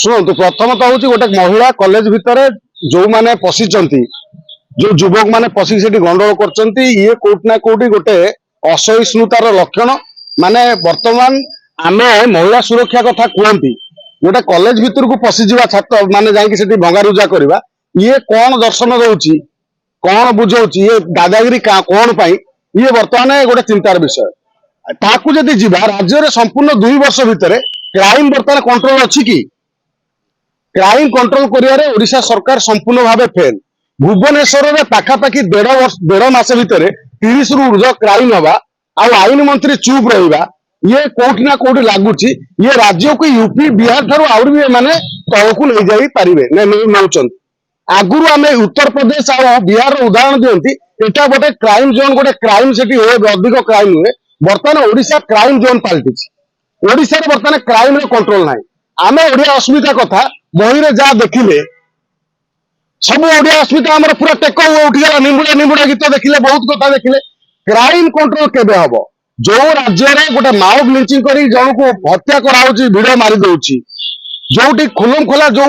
शुणु प्रथमतः हूँ गोटे महिला कॉलेज भितर जो मैंने पशिंट जो युवक मैंने पशिक गंडगोल कर ये कोटना कोटी गोटे असहिष्णुतार लक्षण माने वर्तमान आमे महिला सुरक्षा कथा कहती गोटे कॉलेज भितर को पशिजा छात्र माने जाकि भंगारुजा करवा ये कौन दर्शन दौची कौन बुझाऊँ ये दादागिरी कौन पाई ये बर्तमान गोटे चिंतार विषय ताकू जदि जीवा राज्य संपूर्ण 2 वर्ष भितर क्राइम बर्तमान कंट्रोल अच्छी कि क्राइम कंट्रोल करियारे ओडिशा सरकार संपूर्ण भाव फेल भुवनेश्वर में पाखापाखि 1.5 मास भितर 30 रु ऊर्ध्व क्राइम हवा आईन मंत्री चुप रहा ये कोठी ना कोठी लगुच ये राज्य को यूपी बिहार ठार आहरी माने तलक ले जाई पारिबे नौचंत आगुरु आम उत्तर प्रदेश आ बिहार उदाहरण दियंती एटा गोटे क्राइम जोन गोटे क्राइम सेठी हुए अधिक क्राइम हुए बर्तमान ओडिशा क्राइम जोन पलटि ओडिशा बर्तमान क्राइम कंट्रोल ना आम ओडिया अस्मिता कथा बही जहाँ देखिले सब ओडिया अस्मिता आम पूरा टेक उठीगला निंबुड़ा निंबुड़ा गीत देखिले बहुत कथा देखिले क्राइम कंट्रोल केबे हबो जो राज्य में गोटे माओ ब्लिचिंग कर जन को हत्या कराऊची भिड़ मारी दउची जोटी खुलम खोला जो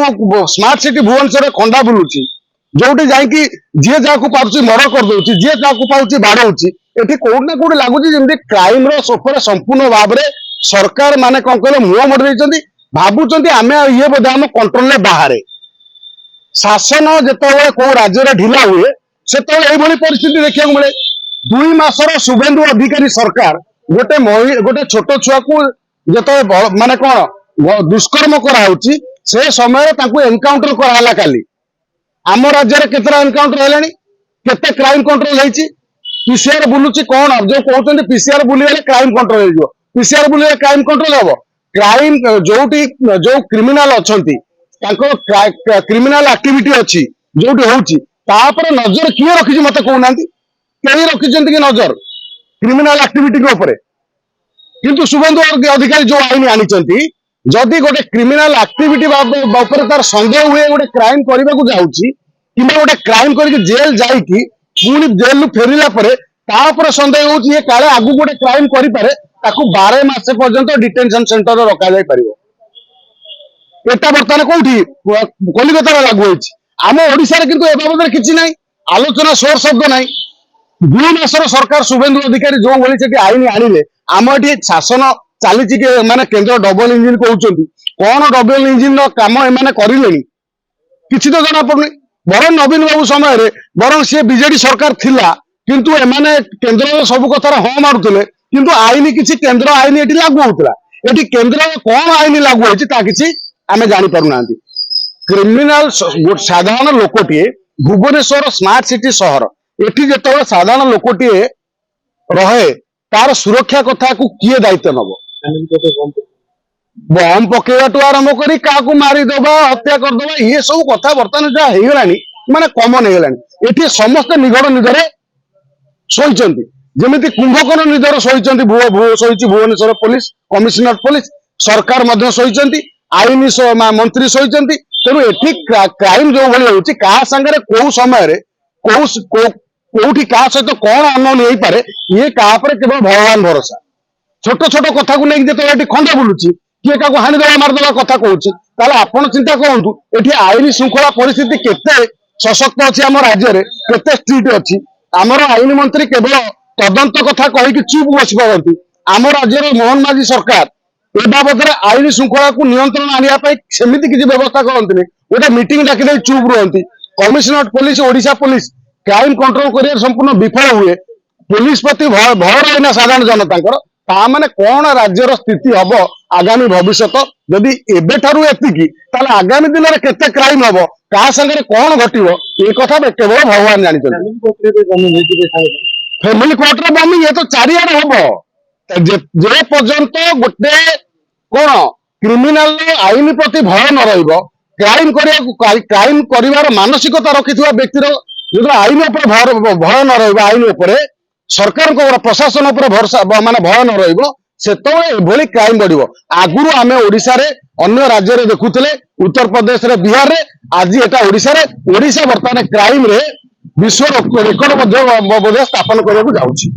स्मार्ट सिटी भुवनेश्वर खंडा बुलूची जोटी जाकि जी जहाँ पार्टी मर्डर कर दउची जी जहाँ पाउची बाड़ौची एठी कोड ना कोड लागुची जेमती क्राइम रो सोफर संपूर्ण भाव में सरकार माने कौन कहले मुह मोड़ देइचंती भाबुचंती आमे ये बोधे आम कंट्रोल ले बाहर शासन जिते को राज्य ढिला हुए से परिस्थिति देखा मिले 2 मासर शुभेन्दु अधिकारी सरकार गोटे छोट छुआ को जिते माने कौन दुष्कर्म कराऊची से समय एनकाउंटर कराला काली आम राज्य केतरा एनकाउंटर है केते क्राइम कंट्रोल होती पीसीआर बुलूची कौन जो कहते पीसीआर बुले क्राइम कंट्रोल हो पीसीआर बुले क्राइम कंट्रोल हम क्राइम जोटी जो क्रिमिनाल अच्छी क्रिमिनाल एक्टिविटी अच्छी जोटी होची तापर नजर किए रखी मत कहना कहीं रखी कि नजर क्रिमिनाल एक्टिविटी ऊपर किंतु शुभेन्दु अधिकारी जो आईन आनी जदि गोटे क्रिमिनाल एक्टिविटी तार सन्देह हुए गोटे क्राइम करने को जाऊँगी कि गोटे क्राइम करके जेल जाइकी पुणी जेल फेरला तापर सन्देह हो काले आगु गोटे क्राइम करे 12 मास पर्यंत डिटेंशन सेंटर रखा जाई परिबो एटा बर्तमान कोठी कलिकता लागू होइछि आम ओडिसा रे किंतु ए बाबद किछि नाही आलोचना सोर शब्द नाही 2 मासर सरकार शुभेन्दु अधिकारी जो भली सेठी आईन आनिले आम एठी शासन चली माने केंद्र डबल इंजिन कहउचंती कोन डबल इंजिन रो काम ए माने करिलेनी किछि तो जाना पड़नी बरं नवीन बाबू समय रे बरं से बीजेडी सरकार थिला किंतु एमाने केंद्र सब कथार हाँ मारुले किंतु आईन किसी केंद्र आईन ये लागू होता ये केंद्र कौन आईन लागू होती आम जापना क्रिमिनाल साधारण लोकटे भुवनेश्वर स्मार्ट सिटी सहर एटी जो साधारण लोकटे रहे तार सुरक्षा कथा को किए दायित्व नब बम पकेवा आरंभ कर मारिदबा हत्या करदबा ये सब कथा बर्तमान जहाँ होगलानी माने कमन होगलानी एटी समस्त निगड़ निदरे शोचंती जमीती कुंभकर्ण निदर शोचंती शोची भुवनेश्वर पुलिस कमिशनर पुलिस सरकार मध्य शोचंती आईन मंत्री शोचंती तेणु एठी क्राइम जो भली होची का संगे को समय कोठी का सहित कौन अनोन हो पारे ये कहा पर केवल भगवान भरोसा छोट छोट कथा को लेकिन जो खंडा बुलूची किए क्या हाणीदबा मारिदबा कथा कहूँ आपण चिंता करूँ ये आईन श्रृंखला परिस्थिति केते सशक्त अच्छी आम राज्य में केते स्ट्रिक्ट अच्छी आमर आईन मंत्री केवल तदंत कथा कहीकि चुप बसी पारती आम राज्य मोहन माझी सरकार ए बाबद आईन श्रृंखला को नियंत्रण आने सेमती किसी व्यवस्था करते गोटे मीटिंग डाकिदे चुप रुहति commissioner police Odisha police crime control कर संपूर्ण विफल हुए पुलिस प्रति भय रही साधारण जनता ताने कौन राज्यर स्थिति हम आगामी भविष्य जदि एबेठारू एतिकी ताले आगामी दिन में केते क्राइम हम क्या संगे कौन घटो ये कथा केवल भगवान जानते फैमिली कोर्ट बमी ये तो चारिआडे हम जे पर्यंत गोटे कौन क्रिमिनाल आईन प्रति भय न क्राइम कर मानसिकता रखि व्यक्तिर जो आईन भय न आईन सरकार प्रशासन भरोसा माने भय न रही क्राइम बढ़ आगुरी आम ओडिशा रे अन्य राज्य रे देखुले उत्तर प्रदेश रे बिहार रे आज एटा ओडिशा रे ओडिशा वर्तमान क्राइम रे विश्व रेकर्ड स्थापन करने को जाऊँगी।